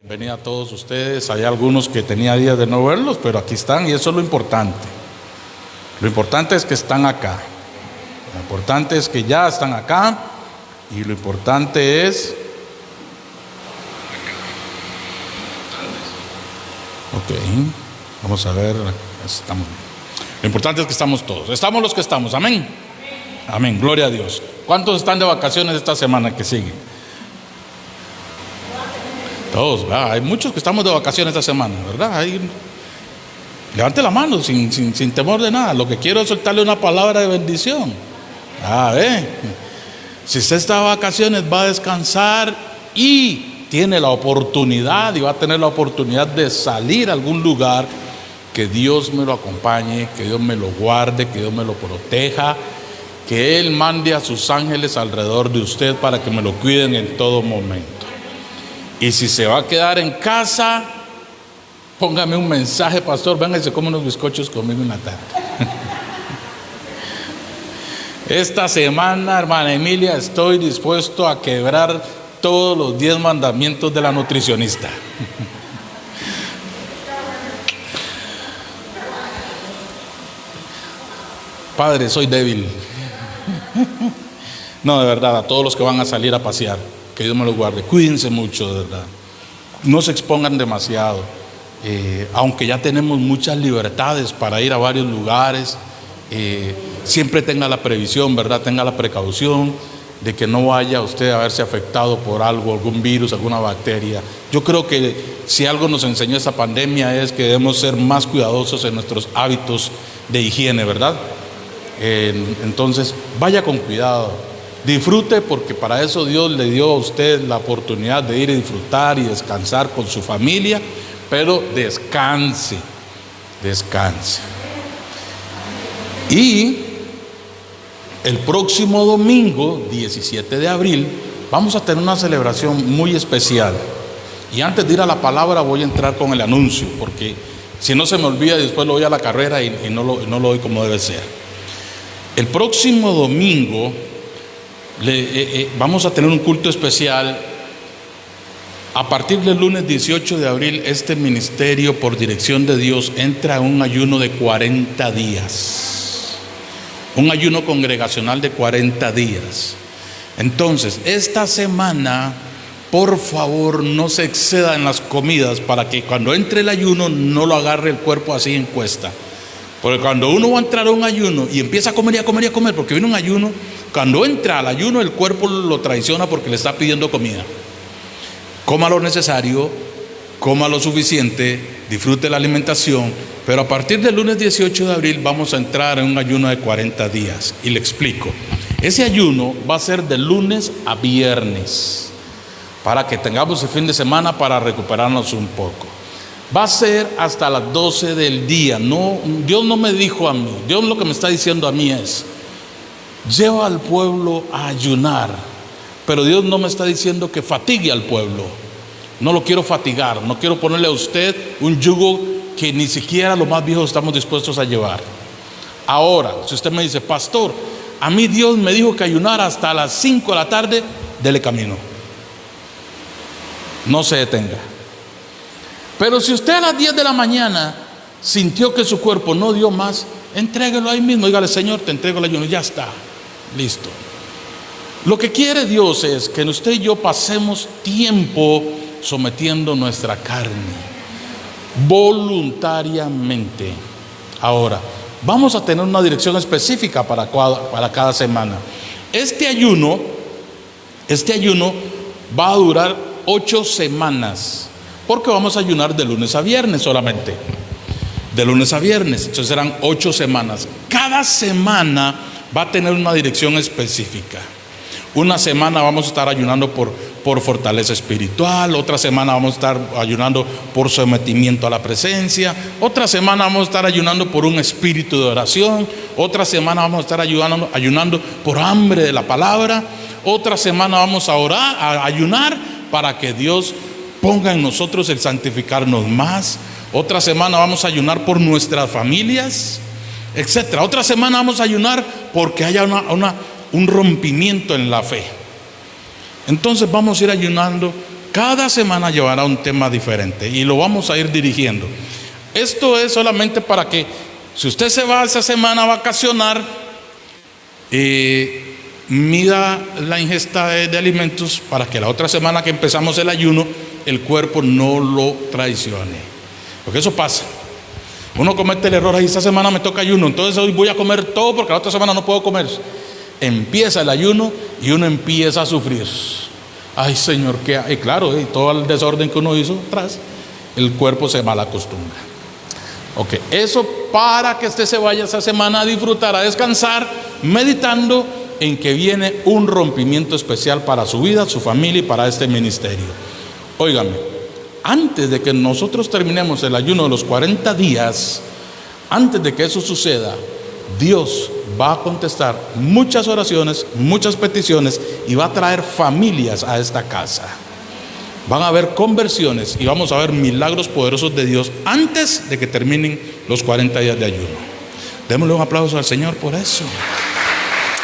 Venía a todos ustedes, hay algunos que tenía días de no verlos, pero aquí están y eso es lo importante. Lo importante es que están acá. Lo importante es que ya están acá y lo importante es... Ok, vamos a ver, estamos bien. Lo importante es que estamos todos. Estamos los que estamos, amén. Amén, gloria a Dios. ¿Cuántos están de vacaciones esta semana que sigue? Todos, ¿verdad? Hay muchos que estamos de vacaciones esta semana, ¿verdad? Levante la mano sin temor de nada. Lo que quiero es soltarle una palabra de bendición. Si usted está de vacaciones va a descansar y tiene la oportunidad y va a tener la oportunidad de salir a algún lugar, que Dios me lo acompañe, que Dios me lo guarde, que Dios me lo proteja, que Él mande a sus ángeles alrededor de usted para que me lo cuiden en todo momento. Y si se va a quedar en casa, póngame un mensaje, pastor, venga y se come unos bizcochos conmigo en la tarde. Esta semana, hermana Emilia, estoy dispuesto a quebrar todos los 10 mandamientos de la nutricionista. Padre, soy débil. No, de verdad, a todos los que van a salir a pasear, que Dios me los guarde. Cuídense mucho, de verdad. No se expongan demasiado. Aunque ya tenemos muchas libertades para ir a varios lugares, siempre tenga la previsión, ¿verdad? Tenga la precaución de que no vaya usted a verse afectado por algo, algún virus, alguna bacteria. Yo creo que si algo nos enseñó esta pandemia es que debemos ser más cuidadosos en nuestros hábitos de higiene, ¿verdad? Entonces, vaya con cuidado. Disfrute, porque para eso Dios le dio a usted la oportunidad de ir a disfrutar y descansar con su familia, pero descanse. Y el próximo domingo, 17 de abril, vamos a tener una celebración muy especial. Y antes de ir a la palabra voy a entrar con el anuncio, porque si no se me olvida, después lo voy a la carrera y no lo doy como debe ser. El próximo domingo vamos a tener un culto especial. A partir del lunes 18 de abril, este ministerio, por dirección de Dios, entra en un ayuno de 40 días. Un ayuno congregacional de 40 días. Entonces, esta semana, por favor, no se exceda en las comidas, para que cuando entre el ayuno no lo agarre el cuerpo así en cuesta. Porque cuando uno va a entrar a un ayuno y empieza a comer y a comer y a comer, porque viene un ayuno, cuando entra al ayuno el cuerpo lo traiciona porque le está pidiendo comida. Coma lo necesario, coma lo suficiente, disfrute la alimentación, pero a partir del lunes 18 de abril vamos a entrar en un ayuno de 40 días. Y le explico. Ese ayuno va a ser de lunes a viernes, para que tengamos el fin de semana para recuperarnos un poco. Va a ser hasta las 12 del día. No, Dios no me dijo a mí. Dios lo que me está diciendo a mí es: lleva al pueblo a ayunar. Pero Dios no me está diciendo que fatigue al pueblo. No lo quiero fatigar. No quiero ponerle a usted un yugo que ni siquiera los más viejos estamos dispuestos a llevar. Ahora, si usted me dice: pastor, a mí Dios me dijo que ayunar hasta las 5 de la tarde, dele camino. No se detenga. Pero si usted a las 10 de la mañana sintió que su cuerpo no dio más, entréguelo ahí mismo. Dígale: Señor, te entrego el ayuno. Ya está, listo. Lo que quiere Dios es que usted y yo pasemos tiempo sometiendo nuestra carne voluntariamente. Ahora, vamos a tener una dirección específica para cada semana. Este ayuno va a durar 8 semanas. Porque vamos a ayunar de lunes a viernes solamente. De lunes a viernes. Entonces serán 8 semanas. Cada semana va a tener una dirección específica. Una semana vamos a estar ayunando por fortaleza espiritual. Otra semana vamos a estar ayunando por sometimiento a la presencia. Otra semana vamos a estar ayunando por un espíritu de oración. Otra semana vamos a estar ayunando por hambre de la palabra. Otra semana vamos a ayunar para que Dios ponga en nosotros el santificarnos más. Otra semana vamos a ayunar por nuestras familias, etcétera. Otra semana vamos a ayunar porque haya un rompimiento en la fe. Entonces vamos a ir ayunando Cada semana llevará un tema diferente y lo vamos a ir dirigiendo. Esto es solamente para que, si usted se va esa semana a vacacionar, mida la ingesta de alimentos para que la otra semana que empezamos el ayuno, el cuerpo no lo traicione. Porque eso pasa. Uno comete el error, ahí esta semana me toca ayuno, entonces hoy voy a comer todo porque la otra semana no puedo comer. Empieza el ayuno y uno empieza a sufrir. Ay, Señor, ¿qué hay? Claro, todo el desorden que uno hizo atrás, el cuerpo se malacostumbra. Ok, eso para que usted se vaya esa semana a disfrutar, a descansar, meditando en que viene un rompimiento especial para su vida, su familia y para este ministerio. Óigame, antes de que nosotros terminemos el ayuno de los 40 días, antes de que eso suceda, Dios va a contestar muchas oraciones, muchas peticiones y va a traer familias a esta casa. Van a haber conversiones y vamos a ver milagros poderosos de Dios antes de que terminen los 40 días de ayuno. Démosle un aplauso al Señor por eso.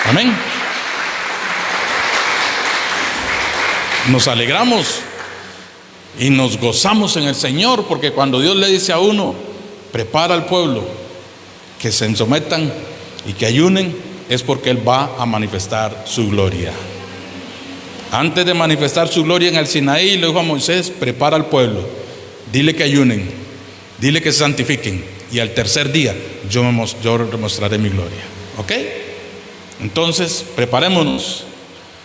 Amén. Nos alegramos y nos gozamos en el Señor, porque cuando Dios le dice a uno, prepara al pueblo, que se sometan y que ayunen, es porque Él va a manifestar su gloria. Antes de manifestar su gloria en el Sinaí, le dijo a Moisés, prepara al pueblo, dile que ayunen, dile que se santifiquen, y al tercer día yo mostraré mi gloria. ¿Ok? Entonces, preparémonos,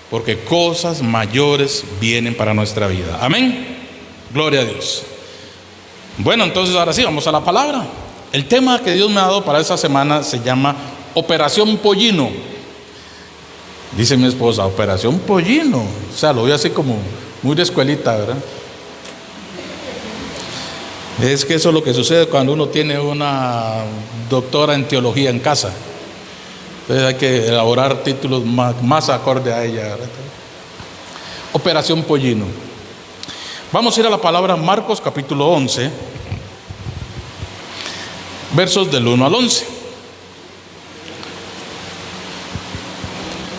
porque cosas mayores vienen para nuestra vida. Amén. Gloria a Dios. Bueno, entonces ahora sí, vamos a la palabra. El tema que Dios me ha dado para esta semana se llama Operación Pollino. Dice mi esposa, Operación Pollino. O sea, lo veo así como muy de escuelita, ¿verdad? Es que eso es lo que sucede cuando uno tiene una doctora en teología en casa. Entonces hay que elaborar títulos más acorde a ella, ¿verdad? Operación Pollino. Vamos a ir a la palabra Marcos capítulo 11, versos del 1 al 11.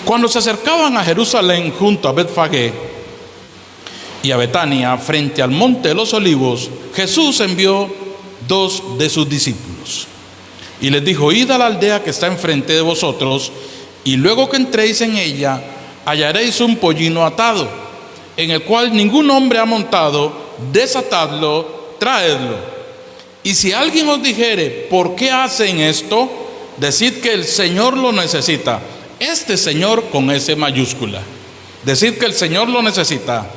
Cuando se acercaban a Jerusalén junto a Betfagé y a Betania, frente al monte de los olivos, Jesús envió 2 de sus discípulos y les dijo: id a la aldea que está enfrente de vosotros, y luego que entréis en ella hallaréis un pollino atado, en el cual ningún hombre ha montado. Desatadlo, traedlo. Y si alguien os dijere: ¿por qué hacen esto?, decid que el Señor lo necesita. Este Señor con S mayúscula. Decid que el Señor lo necesita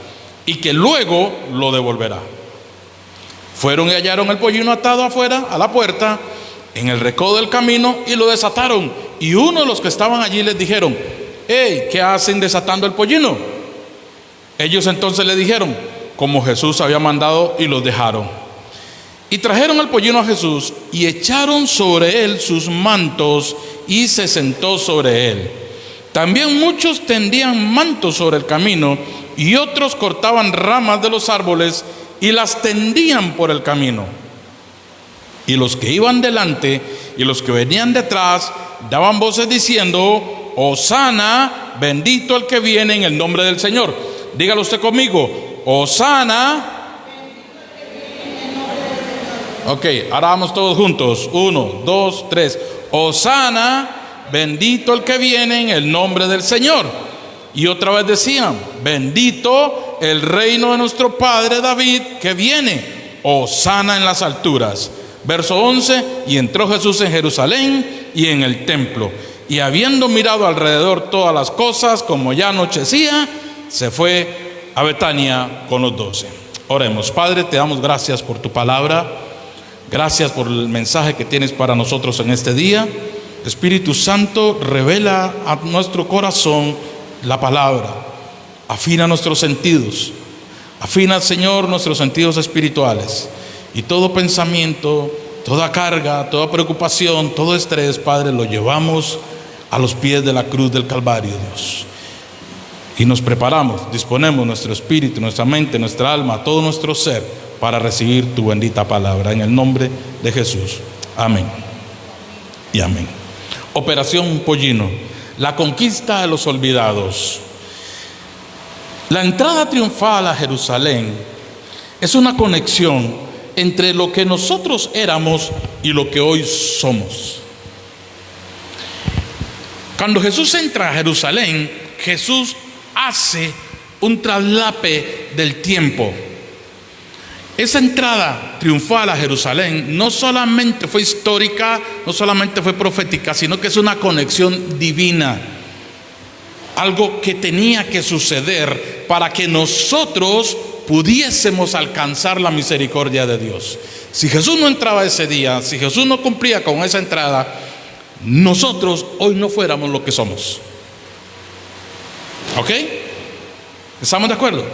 y que luego lo devolverá. Fueron y hallaron el pollino atado afuera, a la puerta, en el recodo del camino, y lo desataron. Y uno de los que estaban allí les dijeron: hey, ¿qué hacen desatando el pollino? Ellos entonces le dijeron como Jesús había mandado, y los dejaron. Y trajeron al pollino a Jesús y echaron sobre él sus mantos, y se sentó sobre él. También muchos tendían mantos sobre el camino, y otros cortaban ramas de los árboles y las tendían por el camino. Y los que iban delante y los que venían detrás daban voces diciendo: Hosana, bendito el que viene en el nombre del Señor. Dígalo usted conmigo: Hosana. Ok, ahora vamos todos juntos. 1, 2, 3. Hosana, bendito el que viene en el nombre del Señor. Y otra vez decían: bendito el reino de nuestro padre David que viene. Hosana en las alturas. Verso 11: y entró Jesús en Jerusalén y en el templo, y habiendo mirado alrededor todas las cosas, como ya anochecía, se fue a Betania con los 12. Oremos. Padre, te damos gracias por tu palabra. Gracias por el mensaje que tienes para nosotros en este día. Espíritu Santo, revela a nuestro corazón la palabra. Afina nuestros sentidos. Afina, Señor, nuestros sentidos espirituales. Y todo pensamiento, toda carga, toda preocupación, todo estrés, Padre, lo llevamos a los pies de la cruz del Calvario, Dios. Y nos preparamos, disponemos nuestro espíritu, nuestra mente, nuestra alma, todo nuestro ser para recibir tu bendita palabra. En el nombre de Jesús. Amén y amén. Operación Pollino, la conquista de los olvidados. La entrada triunfal a Jerusalén es una conexión entre lo que nosotros éramos y lo que hoy somos. Cuando Jesús entra a Jerusalén, Jesús hace un traslape del tiempo. Esa entrada triunfal a Jerusalén no solamente fue histórica, no solamente fue profética, sino que es una conexión divina. Algo que tenía que suceder para que nosotros pudiésemos alcanzar la misericordia de Dios. Si Jesús no entraba ese día, si Jesús no cumplía con esa entrada, nosotros hoy no fuéramos lo que somos. ¿Ok? ¿Estamos de acuerdo?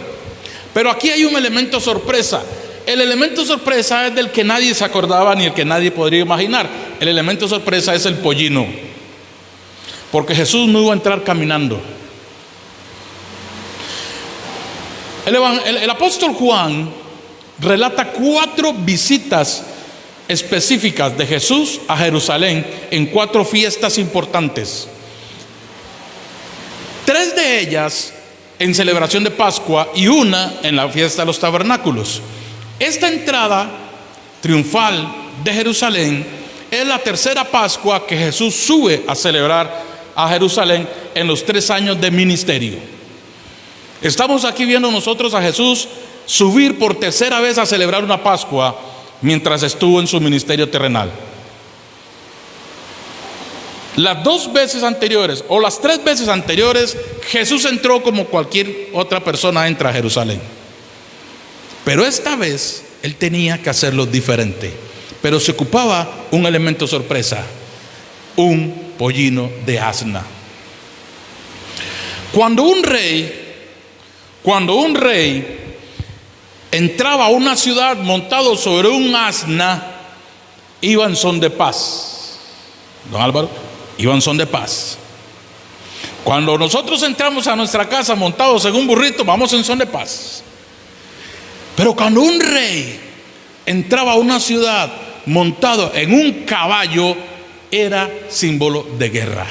Pero aquí hay un elemento sorpresa. El elemento sorpresa es del que nadie se acordaba ni el que nadie podría imaginar. El elemento sorpresa es el pollino. Porque Jesús no iba a entrar caminando. El apóstol Juan relata 4 visitas específicas de Jesús a Jerusalén en 4 fiestas importantes. 3 de ellas en celebración de Pascua y una en la fiesta de los tabernáculos. Esta entrada triunfal de Jerusalén es la tercera Pascua que Jesús sube a celebrar a Jerusalén en los 3 años de ministerio. Estamos aquí viendo nosotros a Jesús subir por tercera vez a celebrar una Pascua mientras estuvo en su ministerio terrenal. Las 2 veces anteriores o las 3 veces anteriores, Jesús entró como cualquier otra persona entra a Jerusalén. Pero esta vez Él tenía que hacerlo diferente. Pero se ocupaba un elemento sorpresa: un pollino de asna. Cuando un rey entraba a una ciudad montado sobre un asna, iba en son de paz. Don Álvaro, iba en son de paz. Cuando nosotros entramos a nuestra casa montados en un burrito, vamos en son de paz. Pero cuando un rey entraba a una ciudad montado en un caballo, era símbolo de guerra.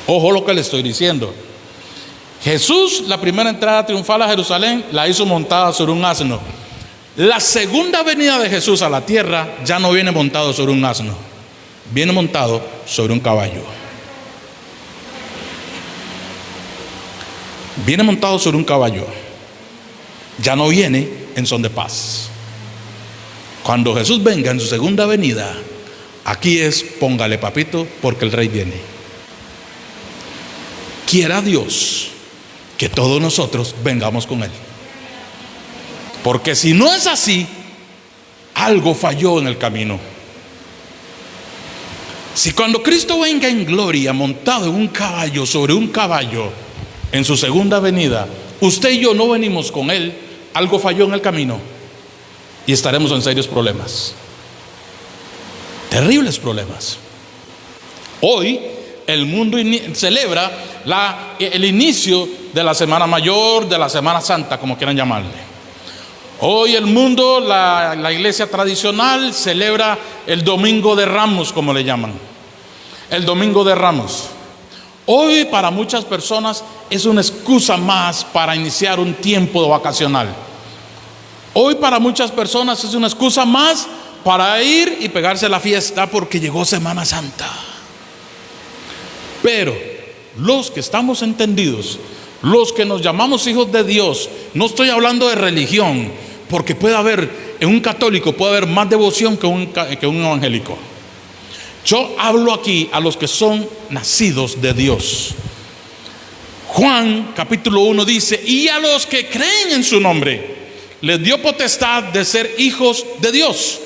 Ojo lo que le estoy diciendo. Jesús, la primera entrada triunfal a Jerusalén, la hizo montada sobre un asno. La segunda venida de Jesús a la tierra ya no viene montado sobre un asno, viene montado sobre un caballo. Viene montado sobre un caballo. Ya no viene en son de paz. Cuando Jesús venga en su segunda venida, aquí es: póngale papito, porque el rey viene. Quiera Dios que todos nosotros vengamos con Él. Porque si no es así, algo falló en el camino. Si cuando Cristo venga en gloria, montado en un caballo, sobre un caballo, en su segunda venida, usted y yo no venimos con Él, algo falló en el camino y estaremos en serios problemas. Terribles problemas. Hoy el mundo celebra el inicio de la Semana Mayor, de la Semana Santa, como quieran llamarle. Hoy el mundo, la iglesia tradicional, celebra el Domingo de Ramos, como le llaman. El Domingo de Ramos. Hoy para muchas personas es una excusa más para iniciar un tiempo vacacional. Hoy para muchas personas es una excusa más para ir y pegarse la fiesta porque llegó Semana Santa. Pero los que estamos entendidos, los que nos llamamos hijos de Dios, no estoy hablando de religión, porque puede haber, en un católico puede haber más devoción que un evangélico. Yo hablo aquí a los que son nacidos de Dios. Juan capítulo 1 dice: y a los que creen en su nombre les dio potestad de ser hijos de Dios.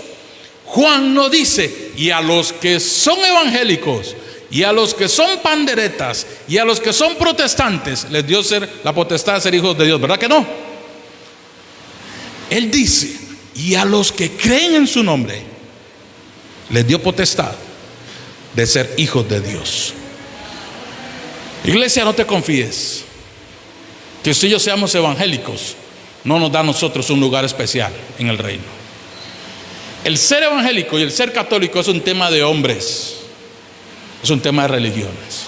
Juan no dice: y a los que son evangélicos, y a los que son panderetas, y a los que son protestantes les dio la potestad de ser hijos de Dios. ¿Verdad que no? Él dice: y a los que creen en su nombre les dio potestad de ser hijos de Dios. Iglesia, no te confíes que si yo seamos evangélicos no nos da a nosotros un lugar especial en el reino. El ser evangélico y el ser católico es un tema de hombres, es un tema de religiones.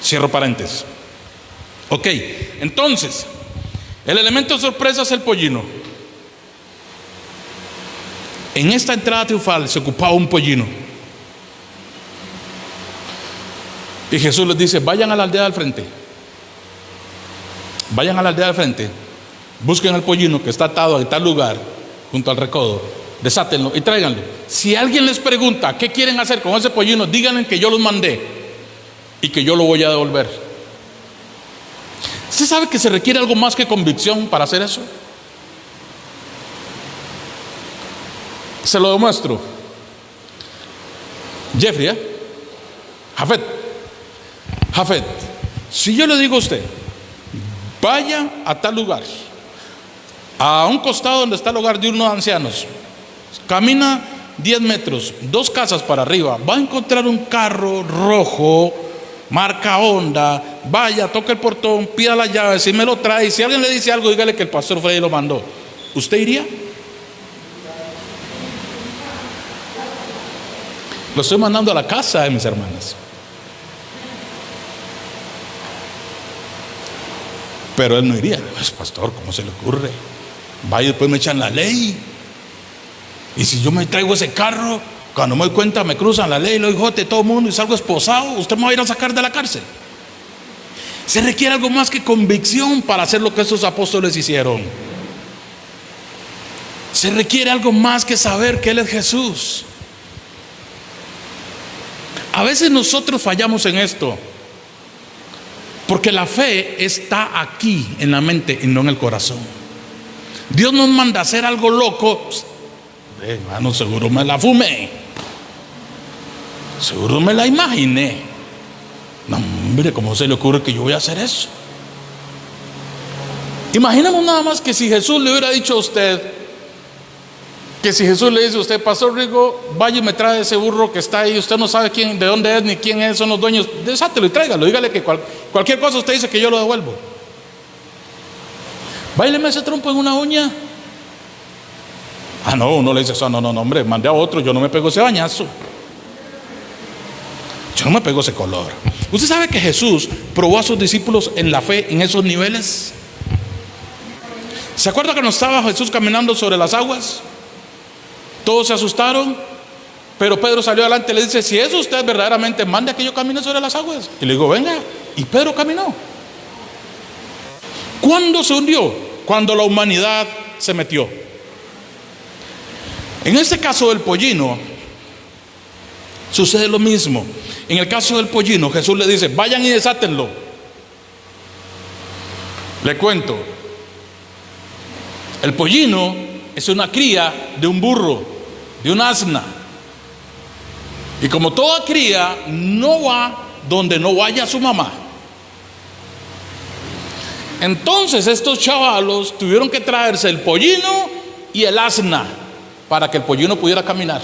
Cierro paréntesis. Ok, entonces, el elemento de sorpresa es el pollino. En esta entrada triunfal se ocupaba un pollino. Y Jesús les dice: vayan a la aldea del frente. Vayan a la aldea del frente. Busquen al pollino que está atado en tal lugar, junto al recodo. Desátenlo y tráiganlo. Si alguien les pregunta qué quieren hacer con ese pollino, díganle que yo los mandé y que yo lo voy a devolver. ¿Usted sabe que se requiere algo más que convicción para hacer eso? Se lo demuestro. Jeffrey, Jafet, si yo le digo a usted: vaya a tal lugar, a un costado donde está el hogar de unos ancianos, camina 10 metros, 2 casas para arriba, va a encontrar un carro rojo, marca Honda, vaya, toca el portón, pida la llave, si me lo trae, si alguien le dice algo, dígale que el pastor Freddy lo mandó. ¿Usted iría? Lo estoy mandando a la casa de mis hermanas. Pero él no iría. Pues, pastor, ¿cómo se le ocurre? Vaya, y después me echan la ley. Y si yo me traigo ese carro, cuando me doy cuenta me cruzan la ley, lo hijote todo el mundo y salgo esposado, usted me va a ir a sacar de la cárcel. Se requiere algo más que convicción para hacer lo que esos apóstoles hicieron. Se requiere algo más que saber que Él es Jesús. A veces nosotros fallamos en esto, porque la fe está aquí en la mente y no en el corazón. Dios nos manda a hacer algo loco. Hermano, seguro me la fumé, seguro me la imaginé. No, hombre, ¿cómo se le ocurre que yo voy a hacer eso? Imaginemos nada más que si Jesús le hubiera dicho a usted, que si Jesús le dice a usted: pastor Rigo, vaya y me trae ese burro que está ahí, usted no sabe quién, de dónde es, ni quién es, son los dueños, desátelo y tráigalo, dígale que cualquier cosa usted dice que yo lo devuelvo. Báileme ese trompo en una uña. Ah, no, uno le dice eso: no, hombre, mande a otro, yo no me pego ese bañazo, yo no me pego ese color. ¿Usted sabe que Jesús probó a sus discípulos en la fe en esos niveles? ¿Se acuerda cuando estaba Jesús caminando sobre las aguas? Todos se asustaron, pero Pedro salió adelante y le dice: si es usted verdaderamente, mande a que yo camine sobre las aguas. Y le digo: venga. Y Pedro caminó. ¿Cuándo se hundió? Cuando la humanidad se metió. En este caso del pollino sucede lo mismo. En el caso del pollino, Jesús le dice: vayan y desátenlo. Le cuento, el pollino es una cría de un burro, de un asna. Y como toda cría, no va donde no vaya su mamá. Entonces estos chavalos tuvieron que traerse el pollino y el asna para que el pollino pudiera caminar.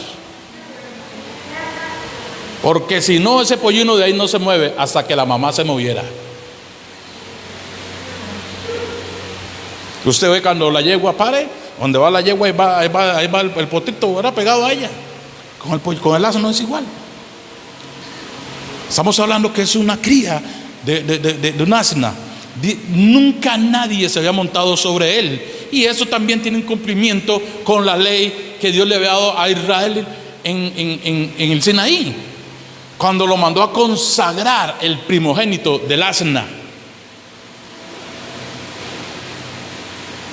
Porque si no, ese pollino de ahí no se mueve hasta que la mamá se moviera. Usted ve cuando la yegua pare, donde va la yegua, ahí va el potito, ahora pegado a ella. Con el asno es igual. Estamos hablando que es una cría de un asna. Nunca nadie se había montado sobre él. Y eso también tiene un cumplimiento con la ley que Dios le había dado a Israel en el Sinaí, cuando lo mandó a consagrar el primogénito del asna.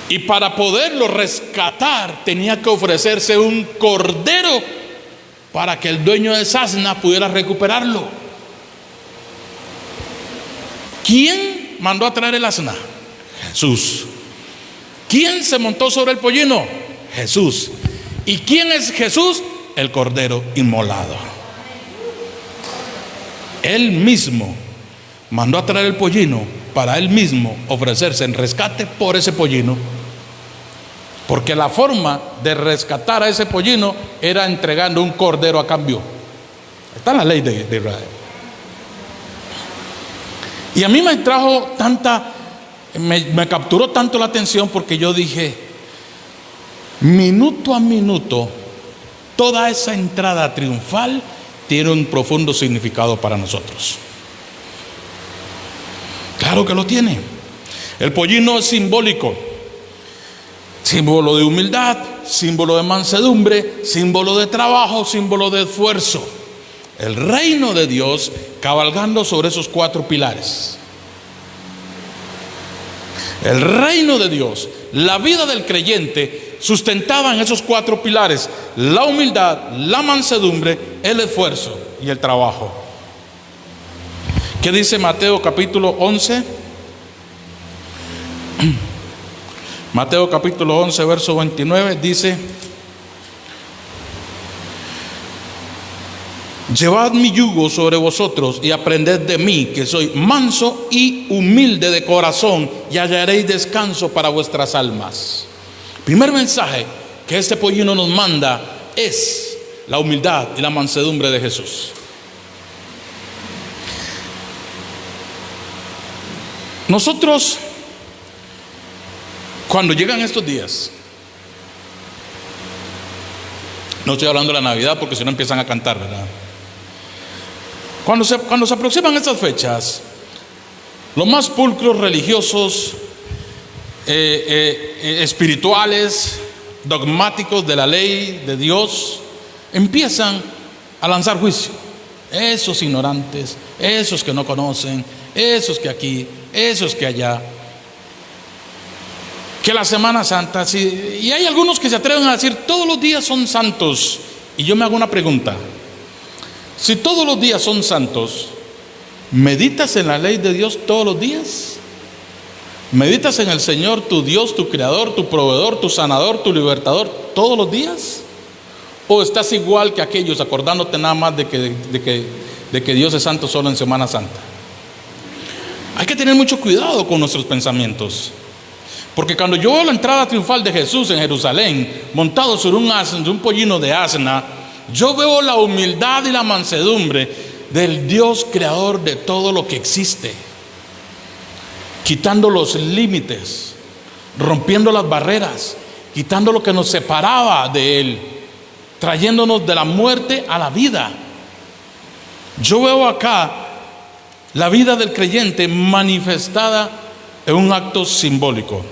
Y para poderlo rescatar tenía que ofrecerse un cordero para que el dueño de esa asna pudiera recuperarlo. ¿Quién mandó a traer el asna? Jesús. ¿Quién se montó sobre el pollino? Jesús. ¿Y quién es Jesús? El cordero inmolado. Él mismo mandó a traer el pollino para él mismo ofrecerse en rescate por ese pollino. Porque la forma de rescatar a ese pollino era entregando un cordero a cambio. Está en la ley de Israel. Y a mí me trajo me capturó tanto la atención, porque yo dije: minuto a minuto, toda esa entrada triunfal tiene un profundo significado para nosotros. Claro que lo tiene. El pollino es simbólico, símbolo de humildad, símbolo de mansedumbre, símbolo de trabajo, símbolo de esfuerzo. El reino de Dios cabalgando sobre esos 4 pilares. El reino de Dios, la vida del creyente sustentada en esos 4 pilares: la humildad, la mansedumbre, el esfuerzo y el trabajo. ¿Qué dice Mateo capítulo 11? Mateo capítulo 11, verso 29 dice: llevad mi yugo sobre vosotros y aprended de mí, que soy manso y humilde de corazón, y hallaréis descanso para vuestras almas. Primer mensaje que este pollino nos manda es la humildad y la mansedumbre de Jesús. Nosotros, cuando llegan estos días, no estoy hablando de la Navidad porque si no empiezan a cantar, ¿verdad? Cuando se aproximan estas fechas, los más pulcros religiosos, espirituales, dogmáticos de la ley de Dios, empiezan a lanzar juicio. Esos ignorantes, esos que no conocen, esos que aquí, esos que allá. Que la Semana Santa, sí, y hay algunos que se atreven a decir todos los días son santos. Y yo me hago una pregunta: si todos los días son santos, ¿meditas en la ley de Dios todos los días? ¿Meditas en el Señor, tu Dios, tu Creador, tu Proveedor, tu Sanador, tu Libertador, todos los días? ¿O estás igual que aquellos, acordándote nada más de que Dios es santo solo en Semana Santa? Hay que tener mucho cuidado con nuestros pensamientos, porque cuando yo veo la entrada triunfal de Jesús en Jerusalén, montado sobre un pollino de asna, yo veo la humildad y la mansedumbre del Dios creador de todo lo que existe, quitando los límites, rompiendo las barreras, quitando lo que nos separaba de Él, trayéndonos de la muerte a la vida. Yo veo acá la vida del creyente manifestada en un acto simbólico.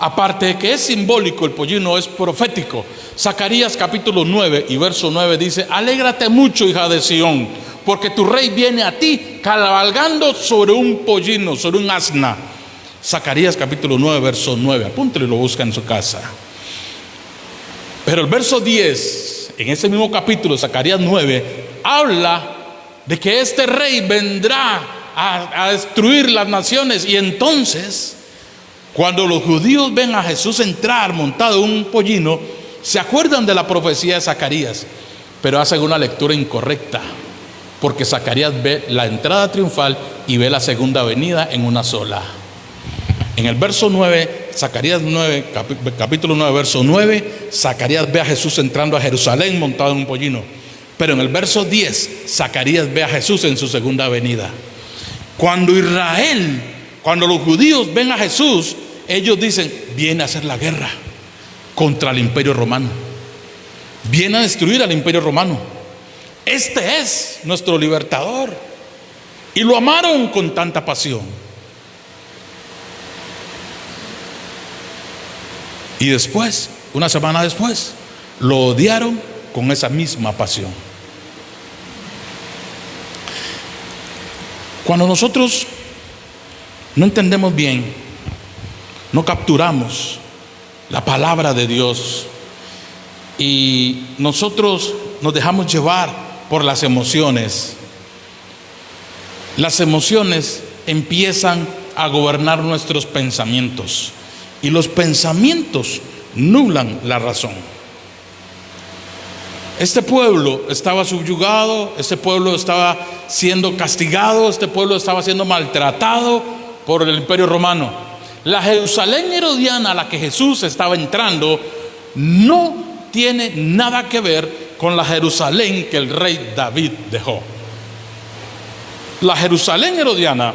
Aparte de que es simbólico, el pollino es profético. Zacarías capítulo 9 y verso 9 dice: alégrate mucho, hija de Sión, porque tu rey viene a ti cabalgando sobre un pollino, sobre un asna. Zacarías capítulo 9, verso 9. Apúntelo y lo busca en su casa. Pero el verso 10, en ese mismo capítulo, Zacarías 9, habla de que este rey vendrá a destruir las naciones. Y entonces, cuando los judíos ven a Jesús entrar montado en un pollino, se acuerdan de la profecía de Zacarías, pero hacen una lectura incorrecta, porque Zacarías ve la entrada triunfal y ve la segunda venida en una sola. En el verso 9, Zacarías 9, capítulo 9, verso 9, Zacarías ve a Jesús entrando a Jerusalén montado en un pollino. Pero en el verso 10, Zacarías ve a Jesús en su segunda venida. Cuando los judíos ven a Jesús, ellos dicen: viene a hacer la guerra contra el imperio romano, viene a destruir al imperio romano. Este es nuestro libertador. Y lo amaron con tanta pasión. Y después, una semana después, lo odiaron con esa misma pasión. Cuando nosotros no entendemos bien, no capturamos la palabra de Dios y nosotros nos dejamos llevar por las emociones empiezan a gobernar nuestros pensamientos, y los pensamientos nublan la razón. Este pueblo estaba subyugado, este pueblo estaba siendo castigado, este pueblo estaba siendo maltratado por el imperio romano. La Jerusalén herodiana a la que Jesús estaba entrando no tiene nada que ver con la Jerusalén que el rey David dejó. La Jerusalén herodiana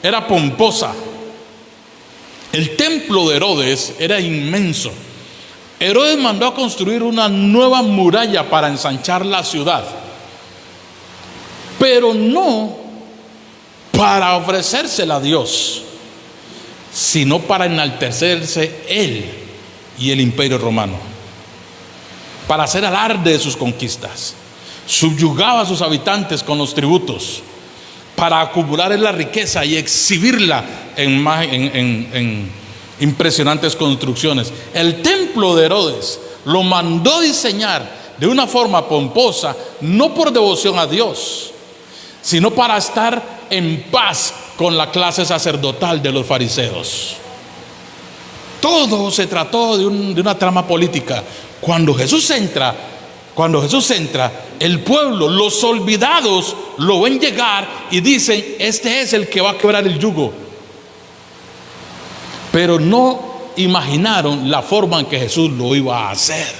era pomposa. El templo de Herodes era inmenso. Herodes mandó a construir una nueva muralla para ensanchar la ciudad, pero no para ofrecérsela a Dios, sino para enaltecerse él y el imperio romano, para hacer alarde de sus conquistas. Subyugaba a sus habitantes con los tributos para acumular la riqueza y exhibirla en impresionantes construcciones. El templo de Herodes lo mandó diseñar de una forma pomposa, no por devoción a Dios, sino para estar en paz con la clase sacerdotal de los fariseos. Todo se trató de una trama política. Cuando Jesús entra, el pueblo, los olvidados, lo ven llegar y dicen: este es el que va a quebrar el yugo. Pero no imaginaron la forma en que Jesús lo iba a hacer.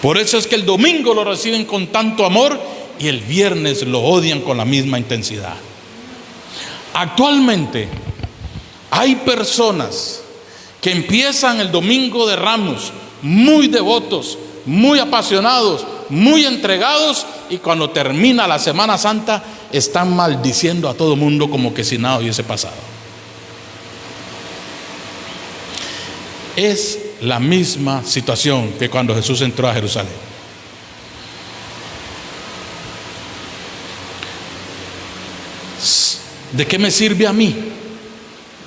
Por eso es que el domingo lo reciben con tanto amor y el viernes lo odian con la misma intensidad. Actualmente hay personas que empiezan el domingo de Ramos muy devotos, muy apasionados, muy entregados, y cuando termina la Semana Santa están maldiciendo a todo el mundo como que si nada hubiese pasado. Es la misma situación que cuando Jesús entró a Jerusalén. ¿De qué me sirve a mí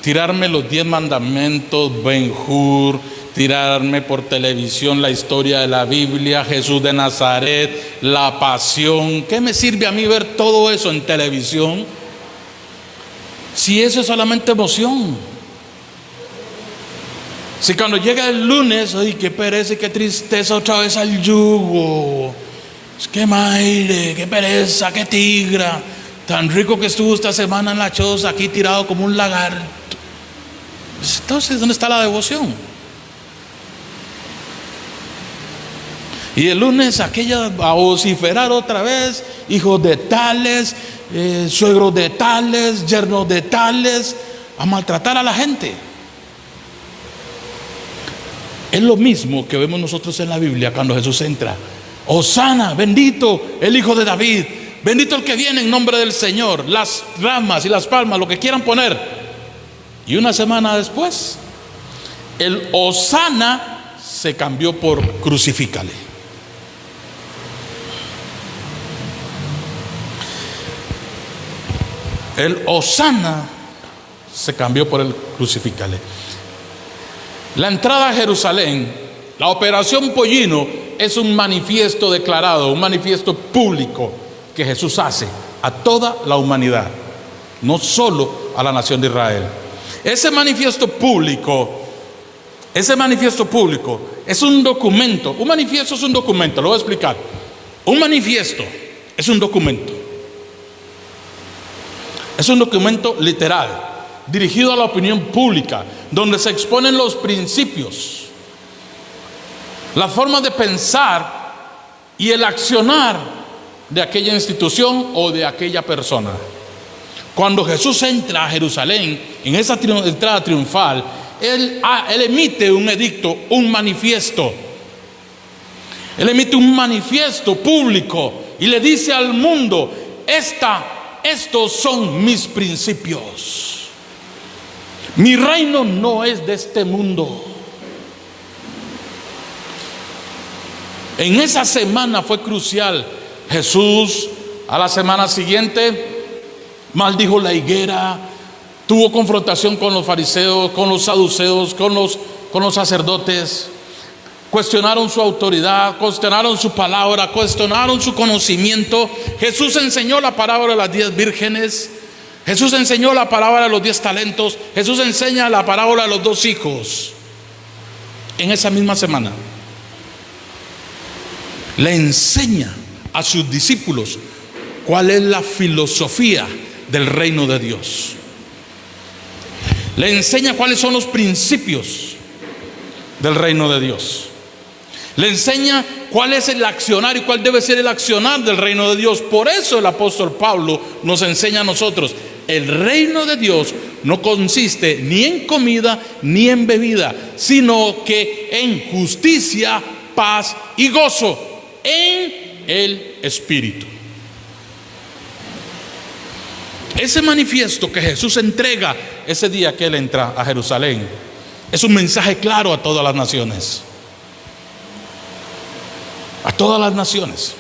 tirarme los 10 mandamientos, Ben-Hur, tirarme por televisión la historia de la Biblia, Jesús de Nazaret, la pasión? ¿Qué me sirve a mí ver todo eso en televisión si eso es solamente emoción? Si cuando llega el lunes, ay, qué pereza y qué tristeza, otra vez al yugo, qué maire, qué pereza, qué tigra, tan rico que estuvo esta semana en la choza, aquí tirado como un lagarto. Entonces, ¿dónde está la devoción? Y el lunes aquella a vociferar otra vez: hijos de tales, suegros de tales, yernos de tales, a maltratar a la gente. Es lo mismo que vemos nosotros en la Biblia cuando Jesús entra: Hosana, bendito el Hijo de David, bendito el que viene en nombre del Señor. Las ramas y las palmas, lo que quieran poner. Y una semana después, el Hosana se cambió por crucifícale. El Hosana se cambió por el crucifícale. La entrada a Jerusalén, la operación Pollino, es un manifiesto declarado, un manifiesto público que Jesús hace a toda la humanidad, no solo a la nación de Israel. Ese manifiesto público es un documento. Un manifiesto es un documento, lo voy a explicar. Un manifiesto es un documento. Es un documento literal, dirigido a la opinión pública, donde se exponen los principios, la forma de pensar y el accionar de aquella institución o de aquella persona. Cuando Jesús entra a Jerusalén, en esa entrada triunfal, Él emite un edicto, un manifiesto. Él emite un manifiesto público y le dice al mundo: estos son mis principios. Mi reino no es de este mundo. En esa semana fue crucial. Jesús, a la semana siguiente, maldijo la higuera, tuvo confrontación con los fariseos, con los saduceos, con los sacerdotes. Cuestionaron su autoridad, cuestionaron su palabra, cuestionaron su conocimiento. Jesús enseñó la parábola de las 10 vírgenes. Jesús enseñó la parábola de los 10 talentos. Jesús enseña la parábola de los 2 hijos. En esa misma semana le enseña a sus discípulos cuál es la filosofía del reino de Dios. Le enseña cuáles son los principios del reino de Dios. Le enseña cuál es el accionar y cuál debe ser el accionar del reino de Dios. Por eso el apóstol Pablo nos enseña a nosotros: el reino de Dios no consiste ni en comida ni en bebida, sino que en justicia, paz y gozo en el Espíritu. Ese manifiesto que Jesús entrega ese día que Él entra a Jerusalén es un mensaje claro a todas las naciones. A todas las naciones.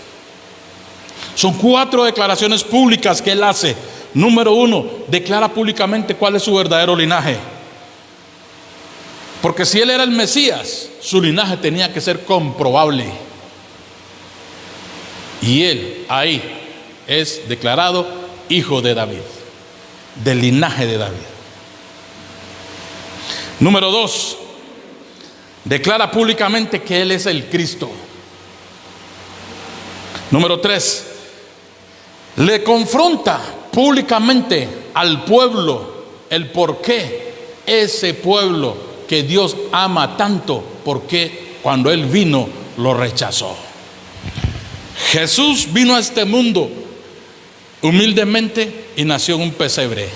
Son 4 declaraciones públicas que Él hace. Número 1, declara públicamente cuál es su verdadero linaje. Porque si Él era el Mesías, su linaje tenía que ser comprobable. Y Él ahí es declarado hijo de David, del linaje de David. Número 2, declara públicamente que Él es el Cristo. Número 3, le confronta públicamente al pueblo el por qué ese pueblo que Dios ama tanto, por qué cuando Él vino lo rechazó. Jesús vino a este mundo humildemente y nació en un pesebre.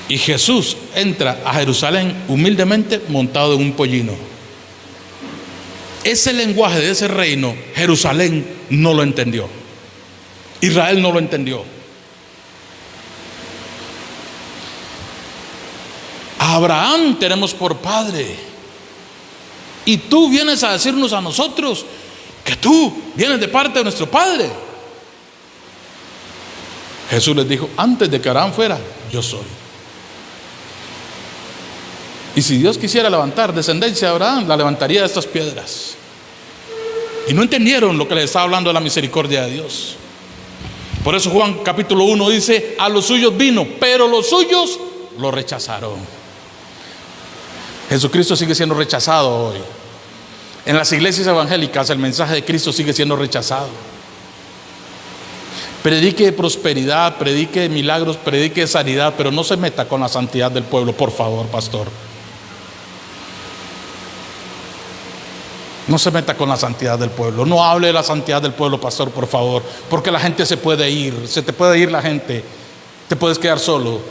Y Jesús entra a Jerusalén humildemente montado en un pollino. Ese lenguaje de ese reino, Jerusalén no lo entendió. Israel no lo entendió. A Abraham tenemos por padre. Y tú vienes a decirnos a nosotros que tú vienes de parte de nuestro padre. Jesús les dijo: antes de que Abraham fuera, yo soy. Y si Dios quisiera levantar descendencia de Abraham, la levantaría de estas piedras. Y no entendieron lo que les estaba hablando de la misericordia de Dios. Por eso Juan capítulo 1 dice: a los suyos vino, pero los suyos lo rechazaron. Jesucristo sigue siendo rechazado hoy. En las iglesias evangélicas el mensaje de Cristo sigue siendo rechazado. Predique prosperidad, predique milagros, predique sanidad, pero no se meta con la santidad del pueblo, por favor, pastor. No se meta con la santidad del pueblo. No hable de la santidad del pueblo, pastor, por favor, porque la gente se puede ir. Se te puede ir la gente. Te puedes quedar solo.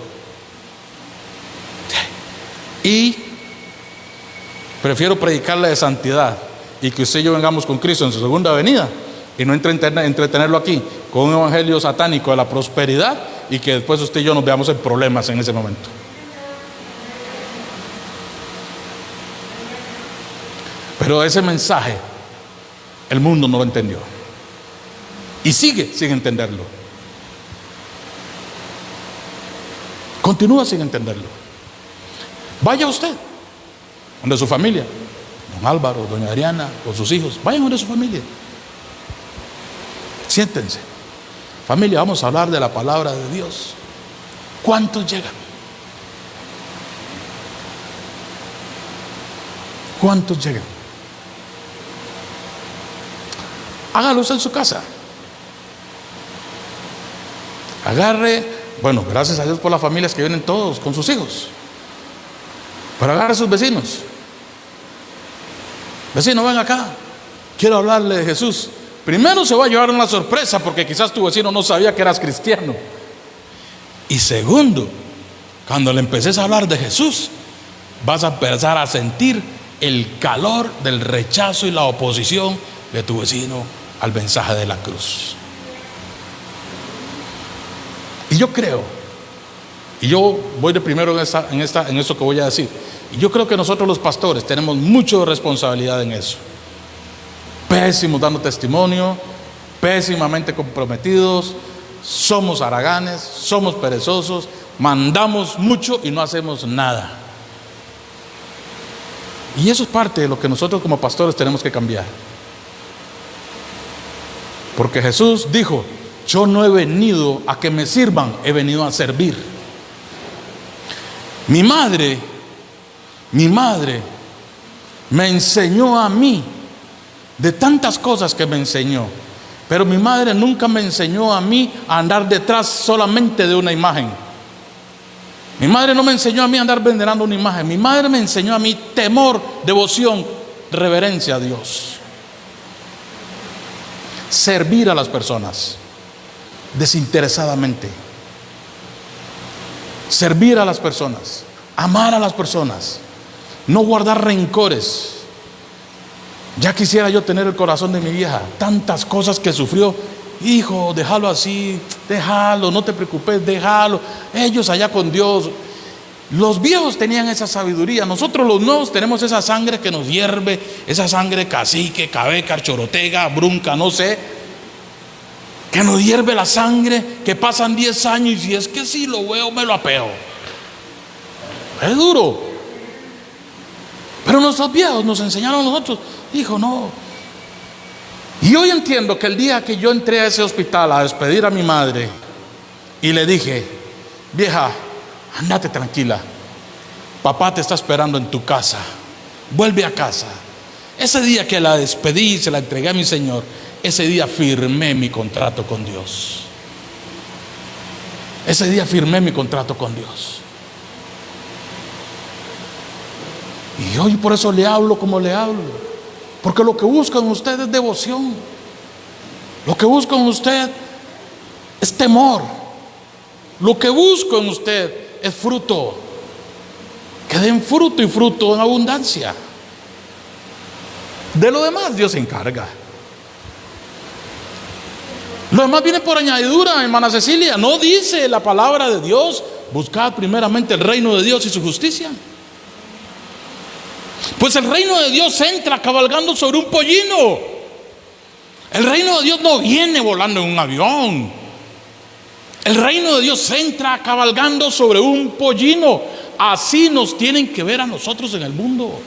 Y prefiero predicarle de santidad y que usted y yo vengamos con Cristo en su segunda venida, y no entretenerlo aquí con un evangelio satánico de la prosperidad, y que después usted y yo nos veamos en problemas en ese momento. Pero ese mensaje el mundo no lo entendió y sigue sin entenderlo. Continúa sin entenderlo. Vaya usted donde su familia, don Álvaro, doña Adriana, con sus hijos, vayan donde su familia. Siéntense. Familia, vamos a hablar de la palabra de Dios. ¿Cuántos llegan? ¿Cuántos llegan? Hágalo usted en su casa. Agarre, bueno, gracias a Dios por las familias que vienen todos con sus hijos. Pero agarre a sus vecinos. Vecino, ven acá, quiero hablarle de Jesús. Primero se va a llevar una sorpresa, porque quizás tu vecino no sabía que eras cristiano. Y segundo, cuando le empeces a hablar de Jesús, vas a empezar a sentir el calor del rechazo y la oposición de tu vecino al mensaje de la cruz. Y yo creo, y yo voy de primero en eso que voy a decir, y yo creo que nosotros los pastores tenemos mucha responsabilidad en eso. Pésimos dando testimonio, pésimamente comprometidos, somos haraganes, somos perezosos, mandamos mucho y no hacemos nada. Y eso es parte de lo que nosotros como pastores tenemos que cambiar. Porque Jesús dijo: yo no he venido a que me sirvan, he venido a servir. Mi madre me enseñó a mí de tantas cosas que me enseñó, pero mi madre nunca me enseñó a mí a andar detrás solamente de una imagen. Mi madre no me enseñó a mí a andar venerando una imagen. Mi madre me enseñó a mí temor, devoción, reverencia a Dios. Servir a las personas desinteresadamente. Servir a las personas, amar a las personas, no guardar rencores. Ya quisiera yo tener el corazón de mi vieja, tantas cosas que sufrió hijo, déjalo así, déjalo, no te preocupes, déjalo. Ellos allá con Dios. Los viejos tenían esa sabiduría. Nosotros los nuevos tenemos esa sangre que nos hierve, esa sangre cacique, cabeca, chorotega, brunca, no sé, que nos hierve la sangre, que pasan 10 años y es que si lo veo me lo apeo. Es duro. Pero nuestros viejos nos enseñaron a nosotros, hijo, no. Y hoy entiendo que el día que yo entré a ese hospital a despedir a mi madre y le dije, vieja, andate tranquila, papá te está esperando en tu casa, vuelve a casa. Ese día que la despedí y se la entregué a mi Señor, ese día firmé mi contrato con Dios. Ese día firmé mi contrato con Dios. Y hoy por eso le hablo como le hablo, porque lo que busca en usted es devoción. Lo que busca en usted es temor. Lo que busco en usted es fruto. Que den fruto y fruto en abundancia. De lo demás Dios se encarga. Lo demás viene por añadidura, hermana Cecilia. No dice la palabra de Dios: buscad primeramente el reino de Dios y su justicia. Pues el reino de Dios entra cabalgando sobre un pollino. El reino de Dios no viene volando en un avión. El reino de Dios entra cabalgando sobre un pollino. Así nos tienen que ver a nosotros en el mundo: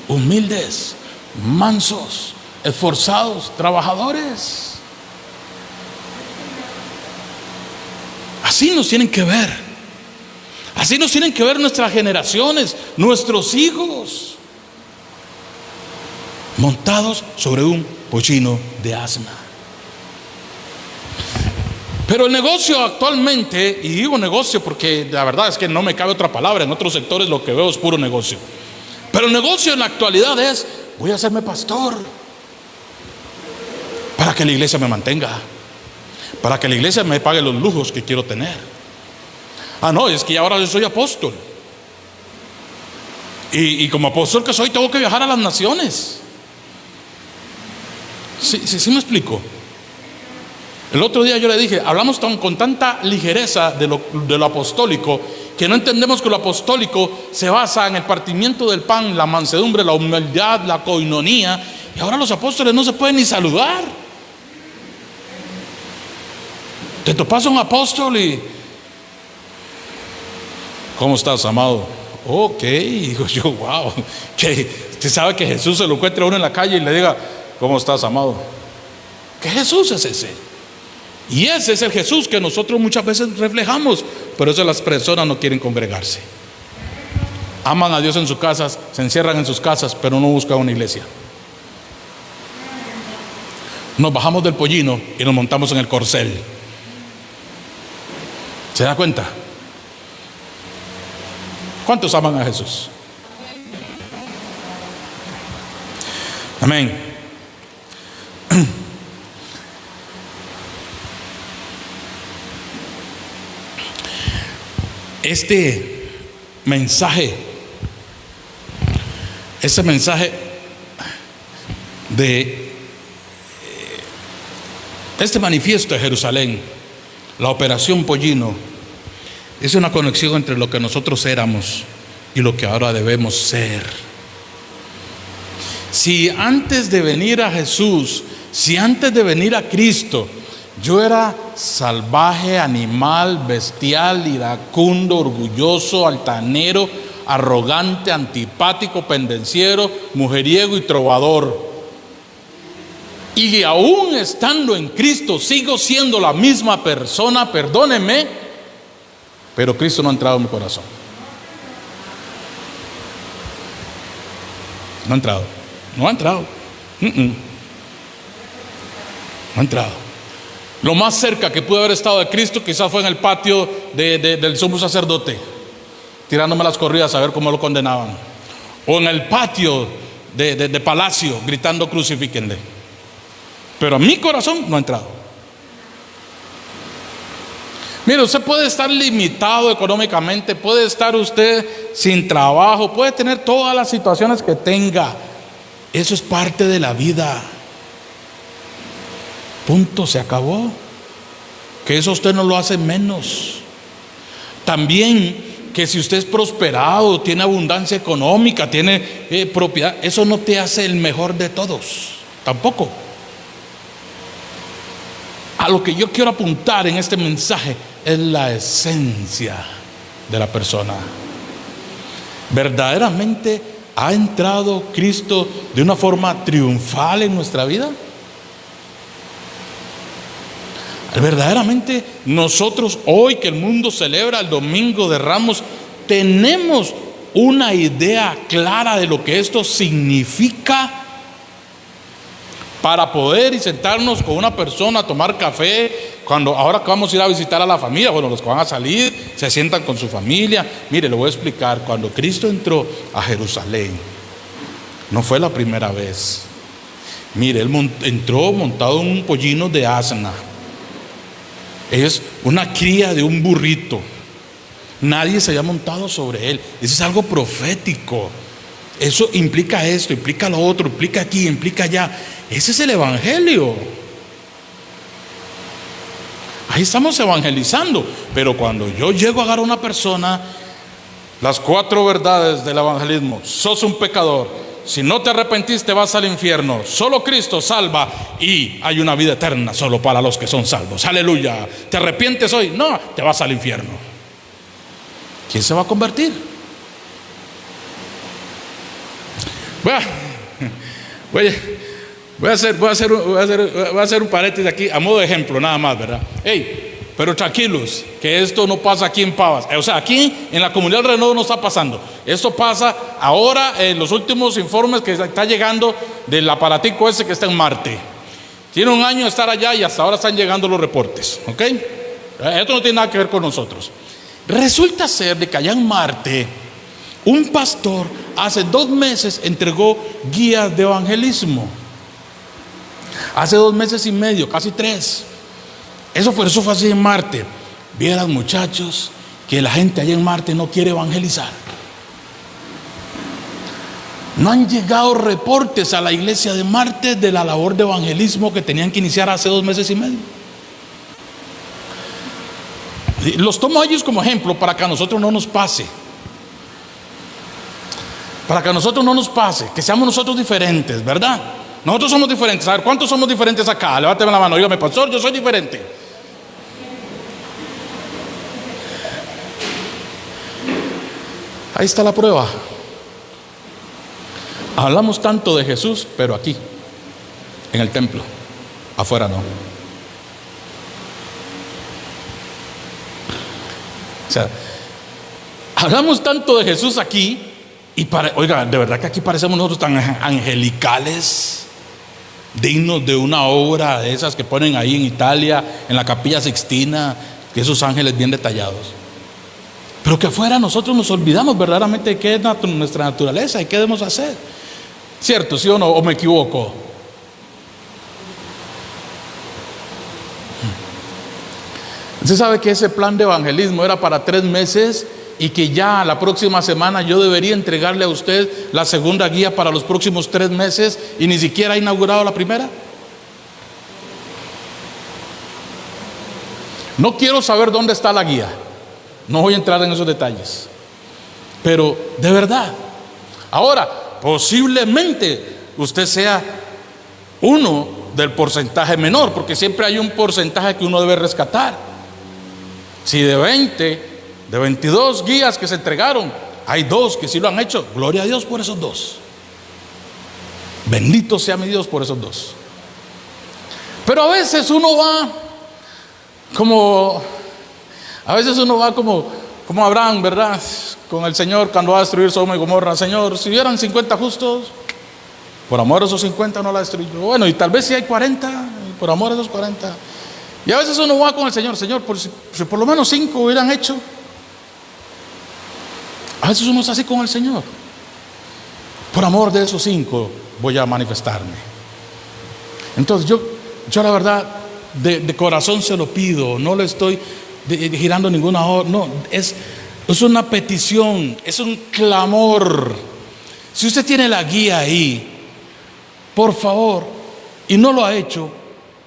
humildes, mansos, esforzados, trabajadores. Así nos tienen que ver. Así nos tienen que ver nuestras generaciones, nuestros hijos, montados sobre un pollino de asna. Pero el negocio actualmente, y digo negocio porque la verdad es que no me cabe otra palabra, en otros sectores lo que veo es puro negocio. Pero el negocio en la actualidad es: voy a hacerme pastor para que la iglesia me mantenga, para que la iglesia me pague los lujos que quiero tener. Ah, no, es que ahora yo soy apóstol. Y como apóstol que soy, tengo que viajar a las naciones. Sí me explico. El otro día yo le dije, hablamos con tanta ligereza de lo apostólico, que no entendemos que lo apostólico se basa en el partimiento del pan, la mansedumbre, la humildad, la coinonía. Y ahora los apóstoles no se pueden ni saludar. Te topas a un apóstol y: ¿cómo estás, amado? Ok, digo yo, wow. Que usted sabe que Jesús se lo encuentra a uno en la calle y le diga: ¿cómo estás, amado? ¿Qué Jesús es ese? Y ese es el Jesús que nosotros muchas veces reflejamos. Por eso las personas no quieren congregarse. Aman a Dios en sus casas, se encierran en sus casas, pero no buscan una iglesia. Nos bajamos del pollino y nos montamos en el corcel. ¿Se da cuenta? ¿Cuántos aman a Jesús? Amén. Este mensaje de este manifiesto de Jerusalén, la operación Pollino, es una conexión entre lo que nosotros éramos y lo que ahora debemos ser. Si antes de venir a Jesús, si antes de venir a Cristo, yo era salvaje, animal, bestial, iracundo, orgulloso, altanero, arrogante, antipático, pendenciero, mujeriego y trovador, y aún estando en Cristo sigo siendo la misma persona, perdóneme, pero Cristo no ha entrado en mi corazón. No ha entrado. No ha entrado. No ha entrado. Lo más cerca que pude haber estado de Cristo quizás fue en el patio del sumo sacerdote, tirándome las corridas a ver cómo lo condenaban, o en el patio de palacio gritando: crucifíquenle. Pero mi corazón no ha entrado. Mire, usted puede estar limitado económicamente, puede estar usted sin trabajo, puede tener todas las situaciones que tenga. Eso es parte de la vida. Punto, se acabó. Que eso usted no lo hace menos. También que si usted es prosperado, tiene abundancia económica, tiene propiedad, eso no te hace el mejor de todos, tampoco. A lo que yo quiero apuntar en este mensaje es la esencia de la persona. ¿Verdaderamente ha entrado Cristo de una forma triunfal en nuestra vida? Verdaderamente nosotros hoy que el mundo celebra el Domingo de Ramos, tenemos una idea clara de lo que esto significa para poder sentarnos con una persona a tomar café. Ahora que vamos a ir a visitar a la familia, bueno, los que van a salir se sientan con su familia. Mire, le voy a explicar. Cuando Cristo entró a Jerusalén, no fue la primera vez. Mire, él entró montado en un pollino de asna. Es una cría de un burrito. Nadie se había montado sobre él. Eso es algo profético. Eso implica esto, implica lo otro, implica aquí, implica allá. Ese es el evangelio. Ahí estamos evangelizando. Pero cuando yo llego a agarrar a una persona, las 4 verdades del evangelismo: sos un pecador, si no te arrepentiste vas al infierno, solo Cristo salva y hay una vida eterna solo para los que son salvos. Aleluya. ¿Te arrepientes hoy? No, te vas al infierno. ¿Quién se va a convertir? Voy a hacer un paréntesis aquí a modo de ejemplo nada más, ¿verdad? Pero tranquilos, que esto no pasa aquí en Pavas. O sea, aquí en la comunidad del Renovo no está pasando. Esto pasa ahora en los últimos informes que está llegando del aparatico ese que está en Marte. Tiene un año de estar allá y hasta ahora están llegando los reportes, ¿ok? Esto no tiene nada que ver con nosotros. Resulta ser de que allá en Marte, un pastor hace 2 meses entregó guías de evangelismo. Hace 2 meses y medio, casi 3. Eso fue así en Marte. Vieran, muchachos, que la gente allá en Marte no quiere evangelizar. No han llegado reportes a la iglesia de Marte de la labor de evangelismo que tenían que iniciar hace 2 meses y medio. Los tomo a ellos como ejemplo para que a nosotros no nos pase. Para que a nosotros no nos pase, que seamos nosotros diferentes, ¿verdad? Nosotros somos diferentes. A ver, ¿cuántos somos diferentes acá? Levánteme la mano, dígame, pastor, yo soy diferente. Ahí está la prueba. Hablamos tanto de Jesús, pero aquí, en el templo, afuera no. O sea, hablamos tanto de Jesús aquí oiga, de verdad que aquí parecemos nosotros tan angelicales, dignos de una obra de esas que ponen ahí en Italia, en la Capilla Sixtina, que esos ángeles bien detallados. Pero que afuera nosotros nos olvidamos verdaderamente de qué es nuestra naturaleza y qué debemos hacer. ¿Cierto? ¿Sí o no? ¿O me equivoco? Usted sabe que ese plan de evangelismo era para 3 meses y que ya la próxima semana yo debería entregarle a usted la segunda guía para los próximos 3 meses y ni siquiera ha inaugurado la primera. No quiero saber dónde está la guía. No voy a entrar en esos detalles. Pero de verdad, ahora posiblemente usted sea uno del porcentaje menor, porque siempre hay un porcentaje que uno debe rescatar. Si de 22 guías que se entregaron, hay 2 que sí lo han hecho, gloria a Dios por esos 2. Bendito sea mi Dios por esos 2. Pero a veces uno va como Abraham, ¿verdad? Con el Señor cuando va a destruir Sodoma y Gomorra. Señor, si hubieran 50 justos, por amor a esos 50 no la destruyo. Bueno, y tal vez si hay 40, por amor a esos 40. Y a veces uno va con el Señor, si por lo menos 5 hubieran hecho. A veces uno es así con el Señor. Por amor de esos 5 voy a manifestarme. Entonces yo la verdad de corazón se lo pido. No le estoy girando ninguna hora. No, es una petición, es un clamor. Si usted tiene la guía ahí, por favor, y no lo ha hecho,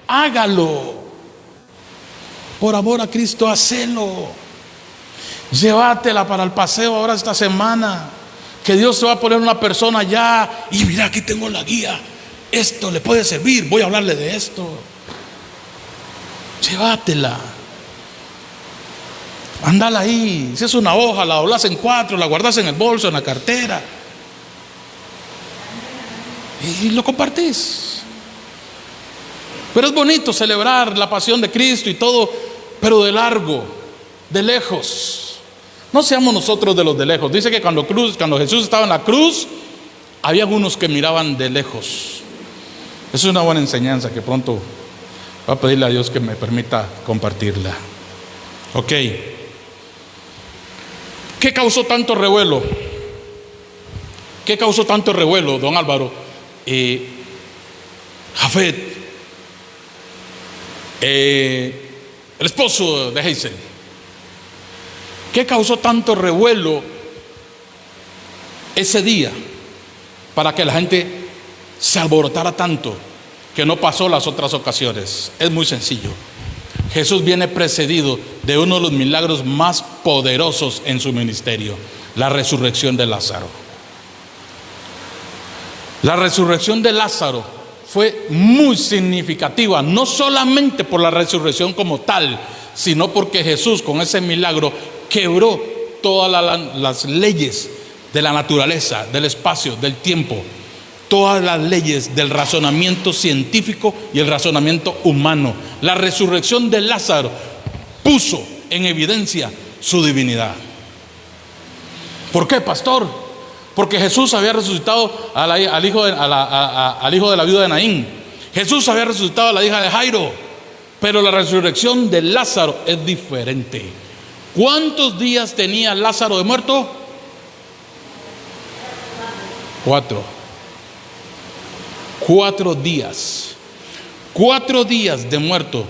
hágalo. Por amor a Cristo, hacelo. Llévatela para el paseo ahora esta semana. Que Dios te va a poner una persona allá. Y mira, aquí tengo la guía. Esto le puede servir. Voy a hablarle de esto. Llévatela. Andala ahí. Si es una hoja, la doblas en 4, la guardas en el bolso, en la cartera. Y lo compartís. Pero es bonito celebrar la pasión de Cristo y todo, pero de largo, de lejos. No seamos nosotros de los de lejos. Dice que cuando Jesús estaba en la cruz, había unos que miraban de lejos. Es una buena enseñanza que pronto voy a pedirle a Dios que me permita compartirla. Ok. ¿Qué causó tanto revuelo? ¿Qué causó tanto revuelo, don Álvaro? Jafet, el esposo de Hazel. ¿Qué causó tanto revuelo ese día para que la gente se alborotara tanto que no pasó las otras ocasiones? Es muy sencillo. Jesús viene precedido de uno de los milagros más poderosos en su ministerio, la resurrección de Lázaro. La resurrección de Lázaro fue muy significativa, no solamente por la resurrección como tal, sino porque Jesús con ese milagro quebró todas las leyes de la naturaleza, del espacio, del tiempo, todas las leyes del razonamiento científico y el razonamiento humano. La resurrección de Lázaro puso en evidencia su divinidad. ¿Por qué, pastor? Porque Jesús había resucitado al hijo de la viuda de Naín. Jesús había resucitado a la hija de Jairo. Pero la resurrección de Lázaro es diferente. ¿Cuántos días tenía Lázaro de muerto? 4. 4 días. 4 días de muerto.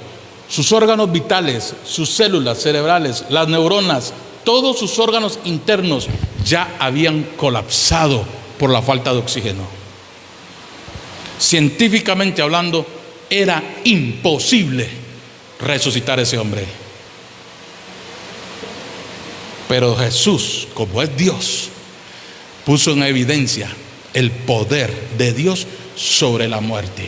Sus órganos vitales, sus células cerebrales, las neuronas, todos sus órganos internos ya habían colapsado por la falta de oxígeno. Científicamente hablando, era imposible resucitar a ese hombre. Pero Jesús, como es Dios, puso en evidencia el poder de Dios sobre la muerte.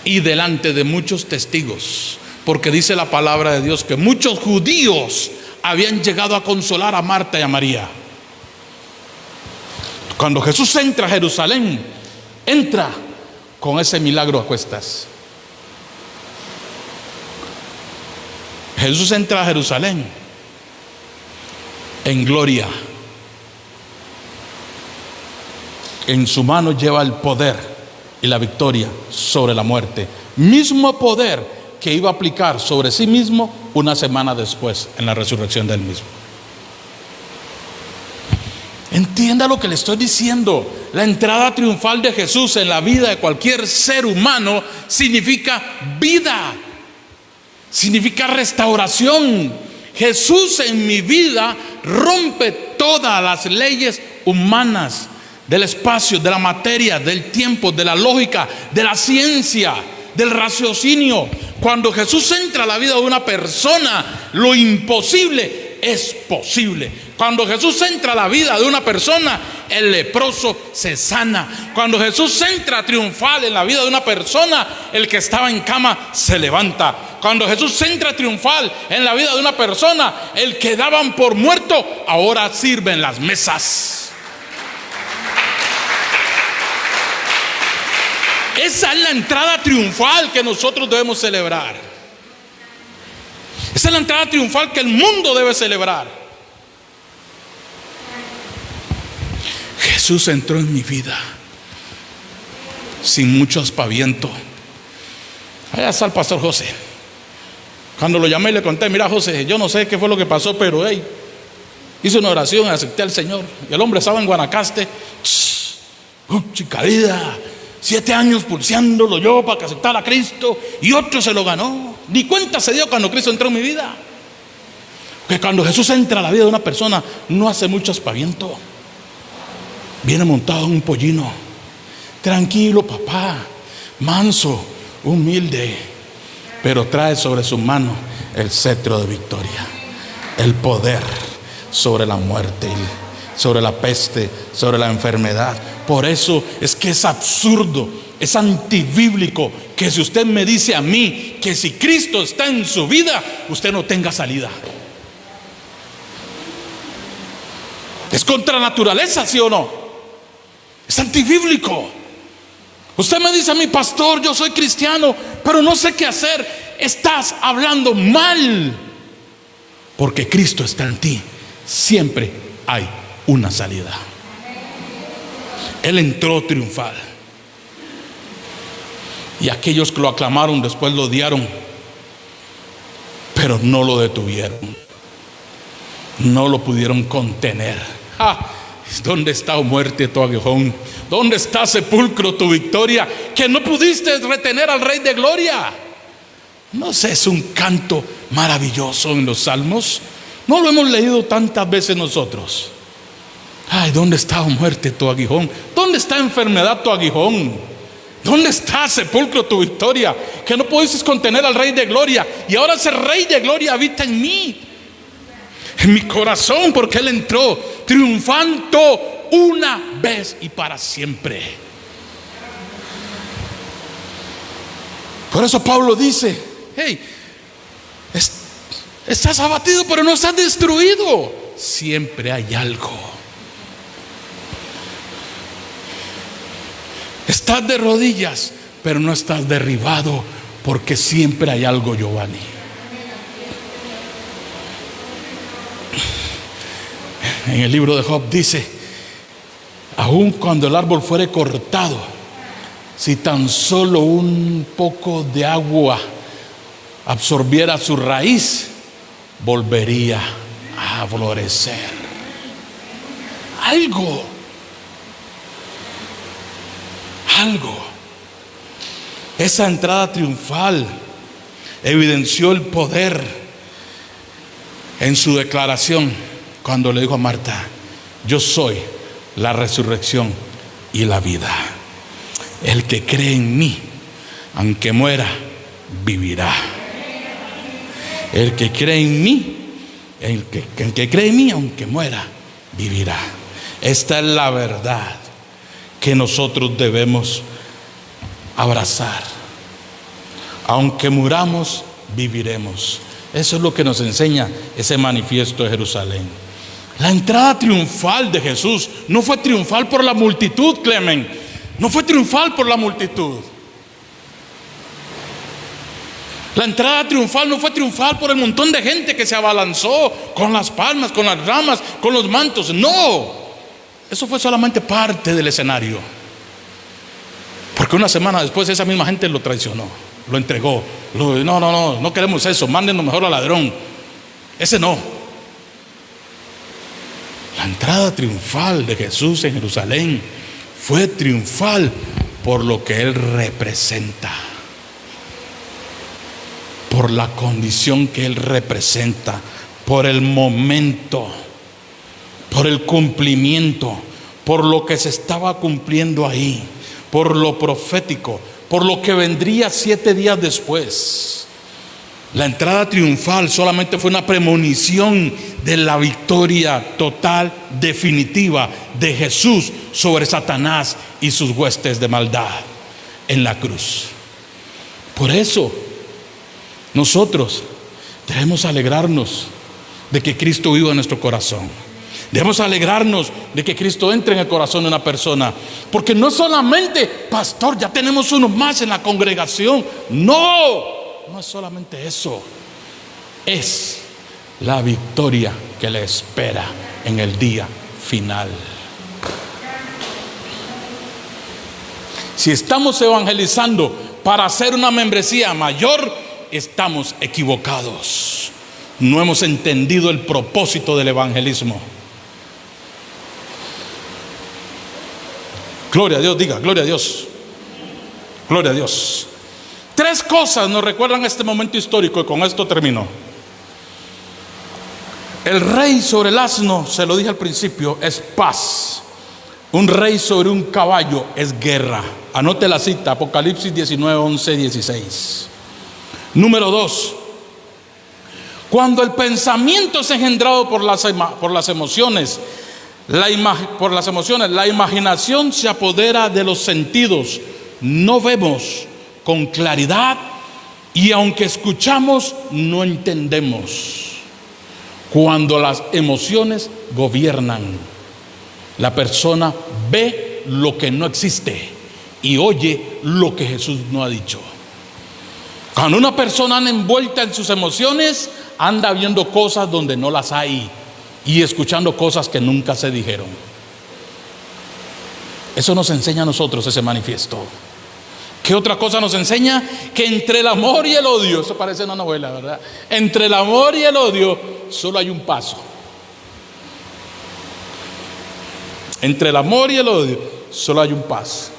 Y delante de muchos testigos, porque dice la palabra de Dios que muchos judíos habían llegado a consolar a Marta y a María. Cuando Jesús entra a Jerusalén, entra con ese milagro a cuestas. Jesús entra a Jerusalén en gloria. En su mano lleva el poder y la victoria sobre la muerte. Mismo poder que iba a aplicar sobre sí mismo una semana después en la resurrección del mismo. Entienda lo que le estoy diciendo. La entrada triunfal de Jesús en la vida de cualquier ser humano significa vida, significa restauración. Jesús en mi vida rompe todas las leyes humanas, del espacio, de la materia, del tiempo, de la lógica, de la ciencia, del raciocinio. Cuando Jesús entra a la vida de una persona, lo imposible es posible. Cuando Jesús entra a la vida de una persona, el leproso se sana. Cuando Jesús entra triunfal en la vida de una persona, el que estaba en cama se levanta. Cuando Jesús entra triunfal en la vida de una persona, el que daban por muerto ahora sirve en las mesas. Esa es la entrada triunfal que nosotros debemos celebrar. Esa es la entrada triunfal que el mundo debe celebrar. Jesús entró en mi vida sin mucho aspaviento. Allá está el pastor José. Cuando lo llamé y le conté: mira, José, yo no sé qué fue lo que pasó, pero hice una oración y acepté al Señor. Y el hombre estaba en Guanacaste. Chica vida, 7 años pulseándolo yo para que aceptara a Cristo, y otro se lo ganó. Ni cuenta se dio cuando Cristo entró en mi vida. Que cuando Jesús entra a la vida de una persona, no hace mucho aspaviento. Viene montado en un pollino. Tranquilo, papá, manso, humilde. pero trae sobre su mano el cetro de victoria, el poder sobre la muerte, sobre la peste, sobre la enfermedad. Por eso es que es absurdo, es antibíblico que si usted me dice a mí que si Cristo está en su vida, usted no tenga salida. Es contra naturaleza, ¿sí o no? Es antibíblico. Usted me dice a mí: pastor, yo soy cristiano, pero no sé qué hacer. Estás hablando mal, porque Cristo está en ti. Siempre hay una salida. Él entró triunfal, y aquellos que lo aclamaron después lo odiaron, pero no lo detuvieron, no lo pudieron contener. ¿Dónde está, oh muerte, tu aguijón? ¿Dónde está, sepulcro, tu victoria? Que no pudiste retener al Rey de Gloria. No sé, es un canto maravilloso en los Salmos. No lo hemos leído tantas veces nosotros. ¿Dónde está, oh muerte, tu aguijón? ¿Dónde está, enfermedad, tu aguijón? ¿Dónde está, sepulcro, tu victoria? Que no pudiste contener al Rey de Gloria, y ahora ese Rey de Gloria habita en mí, en mi corazón, porque Él entró triunfando una vez y para siempre. Por eso Pablo dice: estás abatido, pero no estás destruido. Siempre hay algo. Estás de rodillas, pero no estás derribado, porque siempre hay algo, Giovanni. En el libro de Job dice: aun cuando el árbol fuere cortado, si tan solo un poco de agua absorbiera su raíz, volvería a florecer. Algo. Esa entrada triunfal evidenció el poder en su declaración cuando le dijo a Marta: yo soy la resurrección y la vida. El que cree en mí, aunque muera, vivirá. El que cree en mí, el que cree en mí, aunque muera, vivirá. Esta es la verdad que nosotros debemos abrazar. Aunque muramos, viviremos. Eso es lo que nos enseña ese manifiesto de Jerusalén. La entrada triunfal de Jesús no fue triunfal por la multitud, Clemen. No fue triunfal por la multitud. La entrada triunfal no fue triunfal por el montón de gente que se abalanzó con las palmas, con las ramas, con los mantos. No, eso fue solamente parte del escenario, porque una semana después esa misma gente lo traicionó, lo entregó. No queremos eso, mándenos mejor al ladrón. Ese no. La entrada triunfal de Jesús en Jerusalén fue triunfal por lo que Él representa, por la condición que Él representa, por el momento, por el cumplimiento, por lo que se estaba cumpliendo ahí, por lo profético, por lo que vendría 7 días después. La entrada triunfal solamente fue una premonición de la victoria total, definitiva de Jesús sobre Satanás y sus huestes de maldad en la cruz. Por eso nosotros debemos alegrarnos de que Cristo viva en nuestro corazón. Debemos alegrarnos de que Cristo entre en el corazón de una persona, porque no solamente: pastor, ya tenemos uno más en la congregación. No es solamente eso. Es la victoria que le espera en el día final. Si estamos evangelizando para hacer una membresía mayor, estamos equivocados. No hemos entendido el propósito del evangelismo. Gloria a Dios, diga: gloria a Dios. Gloria a Dios. 3 cosas nos recuerdan este momento histórico, y con esto termino. El rey sobre el asno, se lo dije al principio, es paz. Un rey sobre un caballo es guerra. Anote la cita: Apocalipsis 19, 11, 16. Número 2. Cuando el pensamiento es engendrado por las emociones, la imaginación se apodera de los sentidos. No vemos con claridad y aunque escuchamos, no entendemos. Cuando las emociones gobiernan, la persona ve lo que no existe y oye lo que Jesús no ha dicho. Cuando una persona anda envuelta en sus emociones, anda viendo cosas donde no las hay y escuchando cosas que nunca se dijeron. Eso nos enseña a nosotros ese manifiesto. ¿Qué otra cosa nos enseña? Que entre el amor y el odio, eso parece una novela, ¿verdad? Entre el amor y el odio solo hay un paso. Entre el amor y el odio solo hay un paso.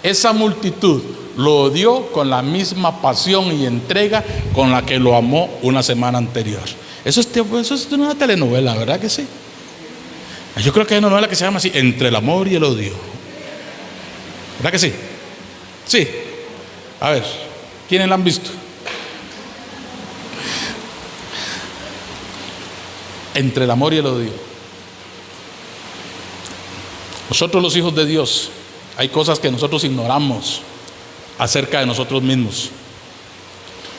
Esa multitud lo odió con la misma pasión y entrega con la que lo amó una semana anterior. Eso es una telenovela, ¿verdad que sí? Yo creo que hay una novela que se llama así, Entre el amor y el odio. ¿Verdad que sí? Sí. A ver, ¿quiénes la han visto? Entre el amor y el odio. Nosotros los hijos de Dios, hay cosas que nosotros ignoramos acerca de nosotros mismos.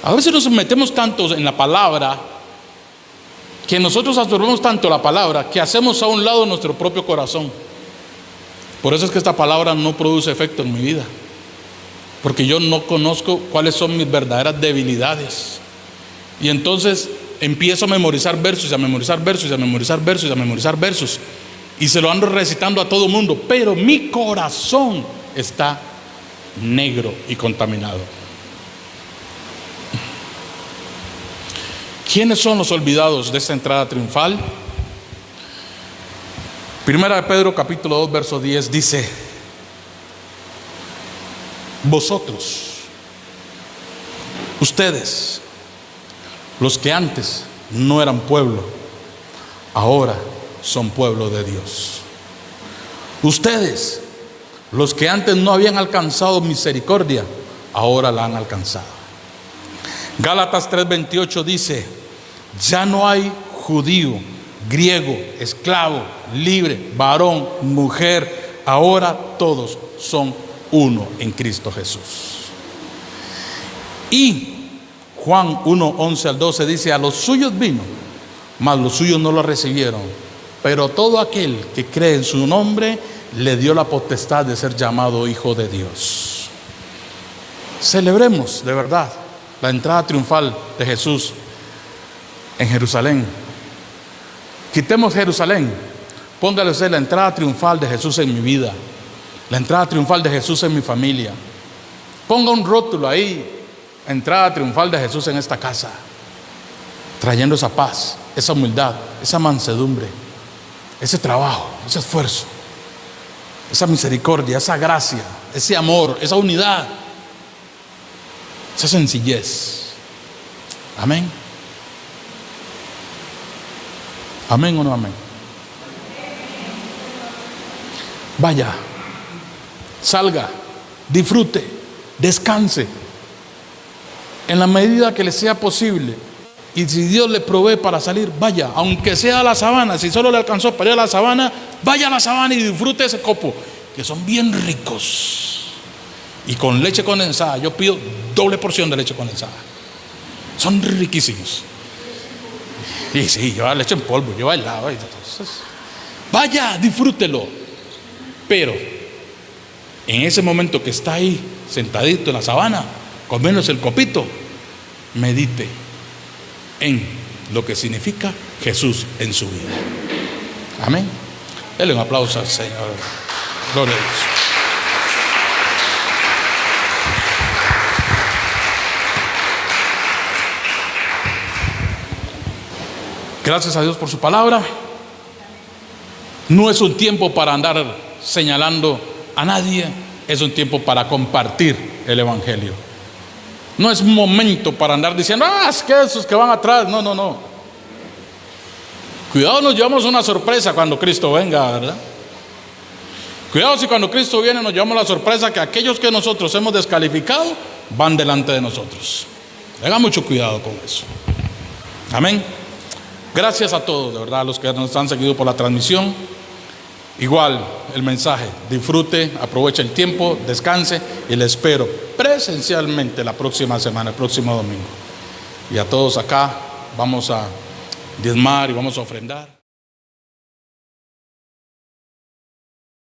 A veces nos metemos tanto en la palabra, que nosotros absorbemos tanto la palabra, que hacemos a un lado nuestro propio corazón. Por eso es que esta palabra no produce efecto en mi vida, porque yo no conozco cuáles son mis verdaderas debilidades. Y entonces empiezo a memorizar versos, a memorizar versos, a memorizar versos, a memorizar versos, y se lo ando recitando a todo el mundo, pero mi corazón está negro y contaminado. ¿Quiénes son los olvidados de esta entrada triunfal? Primera de Pedro capítulo 2 verso 10 dice: vosotros, ustedes, los que antes no eran pueblo, ahora son pueblo de Dios. Ustedes, los que antes no habían alcanzado misericordia, ahora la han alcanzado. Gálatas 3:28 dice: ya no hay judío, griego, esclavo, libre, varón, mujer, ahora todos son uno en Cristo Jesús. Y Juan 1:11 al 12 dice: a los suyos vino, mas los suyos no lo recibieron, pero todo aquel que cree en su nombre le dio la potestad de ser llamado hijo de Dios. Celebremos de verdad la entrada triunfal de Jesús en Jerusalén. Quitemos Jerusalén, póngale usted la entrada triunfal de Jesús en mi vida, la entrada triunfal de Jesús en mi familia. Ponga un rótulo ahí: entrada triunfal de Jesús en esta casa, trayendo esa paz, esa humildad, esa mansedumbre, ese trabajo, ese esfuerzo, esa misericordia, esa gracia, ese amor, esa unidad, esa sencillez. Amén. Amén o no amén. Vaya, salga, disfrute, descanse en la medida que le sea posible. Y si Dios le provee para salir, vaya, aunque sea a la sabana. Si solo le alcanzó para ir a la sabana, vaya a la sabana y disfrute ese copo, que son bien ricos. Y con leche condensada, yo pido doble porción de leche condensada. Son riquísimos. Y sí, lleva leche en polvo, lleva helado. Entonces, vaya, disfrútelo. Pero en ese momento que está ahí sentadito en la sabana, comiéndose el copito, medite en lo que significa Jesús en su vida. Amén. Denle un aplauso al Señor. Gloria a Dios. Gracias a Dios por su palabra. No es un tiempo para andar señalando a nadie, es un tiempo para compartir el evangelio. No es un momento para andar diciendo: es que esos que van atrás. No. Cuidado, nos llevamos una sorpresa cuando Cristo venga, ¿verdad? Cuidado si cuando Cristo viene nos llevamos la sorpresa que aquellos que nosotros hemos descalificado van delante de nosotros. Tengan mucho cuidado con eso. Amén. Gracias a todos, de verdad, a los que nos han seguido por la transmisión. Igual el mensaje, disfrute, aproveche el tiempo, descanse y le espero presencialmente la próxima semana, el próximo domingo. Y a todos acá vamos a diezmar y vamos a ofrendar.